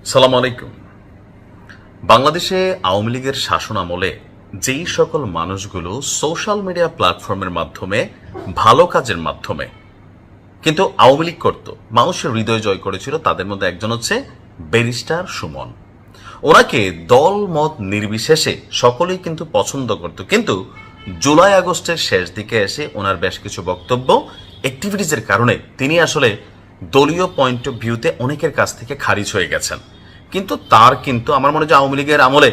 সালাম আলাইকুম। বাংলাদেশে আওয়ামী লীগের শাসন আমলে যেই সকল মানুষগুলো সোশ্যাল মিডিয়া প্ল্যাটফর্মের মাধ্যমে ভালো কাজের মাধ্যমে কিন্তু আওয়ামী লীগ করত, মানুষের হৃদয় জয় করেছিল, তাদের মধ্যে একজন হচ্ছে ব্যারিস্টার সুমন। ওনাকে দল মত নির্বিশেষে সকলেই কিন্তু পছন্দ করত, কিন্তু জুলাই আগস্টের শেষ দিকে এসে ওনার বেশ কিছু বক্তব্য অ্যাক্টিভিটিজের কারণে তিনি আসলে দলীয় পয়েন্ট অফ ভিউতে অনেকের কাছ থেকে খারিজ হয়ে গেছেন। কিন্তু আমার মনে হয় আওয়ামী লীগের আমলে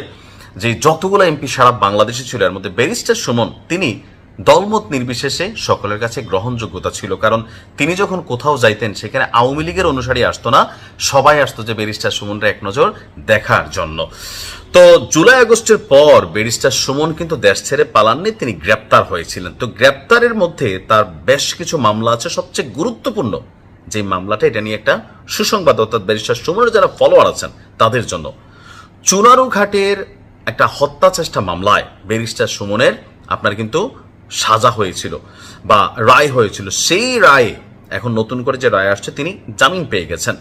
যে যতগুলো এমপি সারা বাংলাদেশে ছিল এর মধ্যে ব্যারিস্টার সুমন তিনি দলমত নির্বিশেষে সকলের কাছে গ্রহণযোগ্যতা ছিল, কারণ তিনি যখন কোথাও যাইতেন সেখানে আওয়ামী লীগের অনুসারী আসতো না, সবাই আসতো যে ব্যারিস্টার সুমনরা এক নজর দেখার জন্য। তো জুলাই আগস্টের পর ব্যারিস্টার সুমন কিন্তু দেশ ছেড়ে পালাননি, তিনি গ্রেপ্তার হয়েছিলেন। তো গ্রেপ্তারের মধ্যে তার বেশ কিছু মামলা আছে। সবচেয়ে গুরুত্বপূর্ণ যে মামলাটা, এটা নিয়ে একটা সুসংবাদ, অর্থাৎ ব্যারিস্টার সুমনের যারা ফলোয়ার আছেন তাদের জন্য। চুনারুঘাটের একটা হত্যা চেষ্টা মামলায় ব্যারিস্টার সুমনের আপনার কিন্তু সাজা হয়েছিল বা রায় হয়েছিল। সেই রায়ে এখন নতুন করে যে রায় আসছে, তিনি জামিন পেয়ে গেছেন।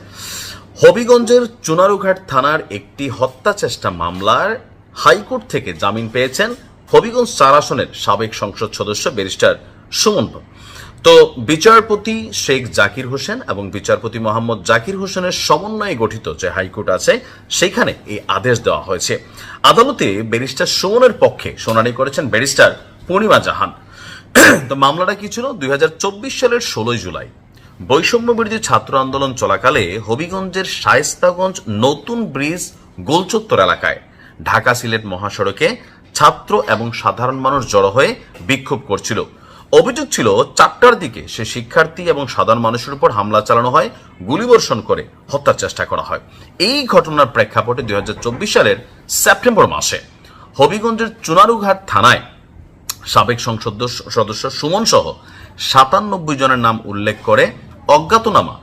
হবিগঞ্জের চুনারুঘাট থানার একটি হত্যা চেষ্টা মামলার হাইকোর্ট থেকে জামিন পেয়েছেন হবিগঞ্জ ৪ আসনের সাবেক সংসদ সদস্য ব্যারিস্টার সুমন। তো বিচারপতি শেখ জাকির হোসেন এবং বিচারপতি মোহাম্মদ জাকির হোসেনের সমন্বয়ে গঠিত যে হাইকোর্ট আছে সেখানে এই আদেশ দেওয়া হয়েছে। আদালতে ব্যারিস্টার সুমনের পক্ষে শুনানি করেছেন ব্যারিস্টার পূর্ণিমা জাহান। তো মামলাটা কি ছিল? ২০২৪ সালের ১৬ জুলাই বৈষম্য বিরোধী ছাত্র আন্দোলন চলাকালে হবিগঞ্জের শায়েস্তাগঞ্জ নতুন ব্রিজ গোলচত্বর এলাকায় ঢাকা সিলেট মহাসড়কে ছাত্র এবং সাধারণ মানুষ জড়ো হয়ে বিক্ষোভ করছিল। অভিযোগ ছিল ৪টার দিকে সে শিক্ষার্থী এবং সাধারণ মানুষের উপর হামলা চালানো হয়, গুলিবর্ষণ করে হত্যার চেষ্টা করা হয়। এই ঘটনার প্রেক্ষাপটে ২০২৪ সালের সেপ্টেম্বর মাসে হবিগঞ্জের চুনারুঘাট থানায় সাবেক সংসদ সদস্য সুমন সহ ৯৭ জনের নাম উল্লেখ করে অজ্ঞাতনামা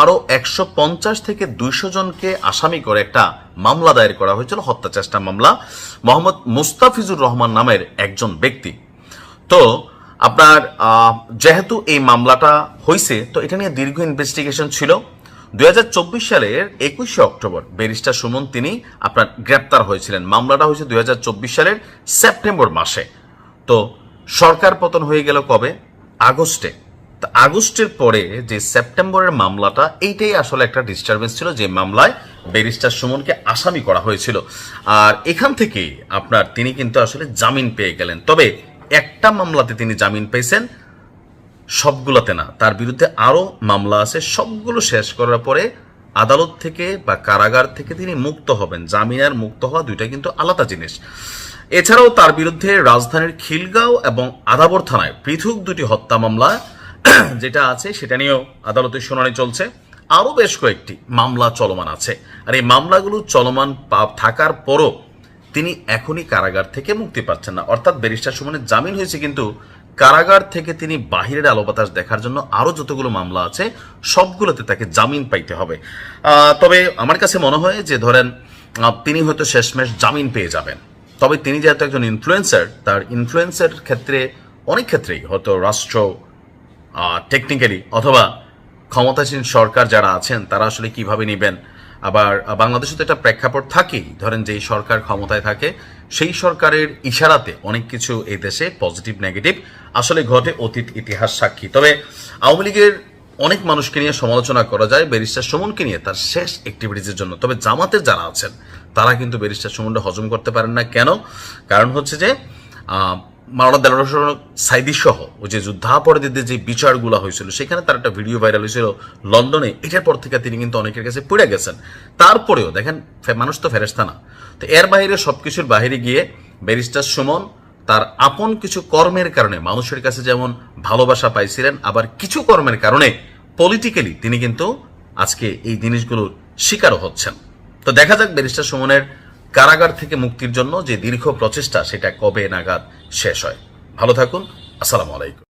আরো ১৫০ থেকে ২০০ জনকে আসামি করে একটা মামলা দায়ের করা হয়েছিল, হত্যা চেষ্টা মামলা। মোহাম্মদ মুস্তাফিজুর রহমান নামের একজন ব্যক্তি। তো আপনার যেহেতু এই মামলাটা হয়েছে, তো এটা নিয়ে দীর্ঘ ইনভেস্টিগেশন ছিল। ২০২৪ সালের ২১শে অক্টোবর ব্যারিস্টার সুমন তিনি আপনার গ্রেপ্তার হয়েছিলেন। মামলাটা হয়েছে ২০২৪ সালের সেপ্টেম্বর মাসে। তো সরকার পতন হয়ে গেল কবে? আগস্টে। তো আগস্টের পরে যে সেপ্টেম্বরের মামলাটা, এইটাই আসলে একটা ডিস্টারবেন্স ছিল, যে মামলায় ব্যারিস্টার সুমনকে আসামি করা হয়েছিল। আর এখান থেকে আপনার তিনি কিন্তু আসলে জামিন পেয়ে গেলেন। তবে একটা মামলাতে তিনি জামিন পেয়েছেন, সবগুলোতে না। তার বিরুদ্ধে আরো মামলা আছে, সবগুলো শেষ করার পরে আদালত থেকে বা কারাগার থেকে তিনি মুক্ত হবেন। জামিন আর মুক্ত হওয়া দুইটা কিন্তু আলাদা জিনিস। এছাড়াও তার বিরুদ্ধে রাজধানীর খিলগাঁও এবং আদাবর থানায় পৃথক দুটি হত্যা মামলা যেটা আছে সেটা নিয়েও আদালতের শুনানি চলছে। আরো বেশ কয়েকটি মামলা চলমান আছে। আর এই মামলাগুলো চলমান থাকার পরও তিনি এখনই কারাগার থেকে মুক্তি পাচ্ছেন না। অর্থাৎ ব্যারিস্টার সুমনের জামিন হয়েছে, কিন্তু কারাগার থেকে তিনি বাহিরের আলো বাতাস দেখার জন্য আরো যতগুলো মামলা আছে সবগুলোতে তাকে জামিন পাইতে হবে। তবে আমার কাছে মনে হয় যে ধরেন তিনি হয়তো শেষমেশ জামিন পেয়ে যাবেন। তবে তিনি যেহেতু একজন ইনফ্লুয়েন্সার, তার ইনফ্লুয়েন্সের ক্ষেত্রে অনেক ক্ষেত্রেই হয়তো রাষ্ট্র টেকনিক্যালি অথবা ক্ষমতাসীন সরকার যারা আছেন তারা আসলে কিভাবে নেবেন। আবার বাংলাদেশে তো একটা প্রেক্ষাপট থাকেই, ধরেন যেই সরকার ক্ষমতায় থাকে সেই সরকারের ইশারাতে অনেক কিছু এই দেশে পজিটিভ নেগেটিভ আসলে ঘটে, অতীত ইতিহাস সাক্ষী। তবে আওয়ামী লীগের অনেক মানুষকে নিয়ে সমালোচনা করা যায় ব্যারিস্টার সুমনকে নিয়ে তার শেষ অ্যাক্টিভিটিসের জন্য। তবে জামাতের যারা আছেন তারা কিন্তু ব্যারিস্টার সুমনকে হজম করতে পারেন না। কেন? কারণ হচ্ছে যে মাওলানা দেলোয়ার হোসেন সাইদি সহ ওই যে যুদ্ধাপরাধীদের যে বিচারগুলো হয়েছিল সেখানে তার একটা ভিডিও ভাইরাল হয়েছিল লন্ডনে। এটার পর থেকে তিনি কিন্তু অনেকের কাছে পড়ে গেছেন। তারপরেও দেখেন, মানুষ তো ফেরেশতা না। তো এর বাইরে সবকিছুর বাইরে গিয়ে ব্যারিস্টার সুমন তার আপন কিছু কর্মের কারণে মানুষের কাছে যেমন ভালোবাসা পাইছিলেন, আবার কিছু কর্মের কারণে পলিটিক্যালি তিনি কিন্তু আজকে এই জিনিসগুলোর শিকারও হচ্ছেন। তো দেখা যাক ব্যারিস্টার সুমনের কারাগার থেকে মুক্তির জন্য যে দীর্ঘ প্রচেষ্টা সেটা কবে নাগাদ শেষ হয়। ভালো থাকুন। আসসালামু আলাইকুম।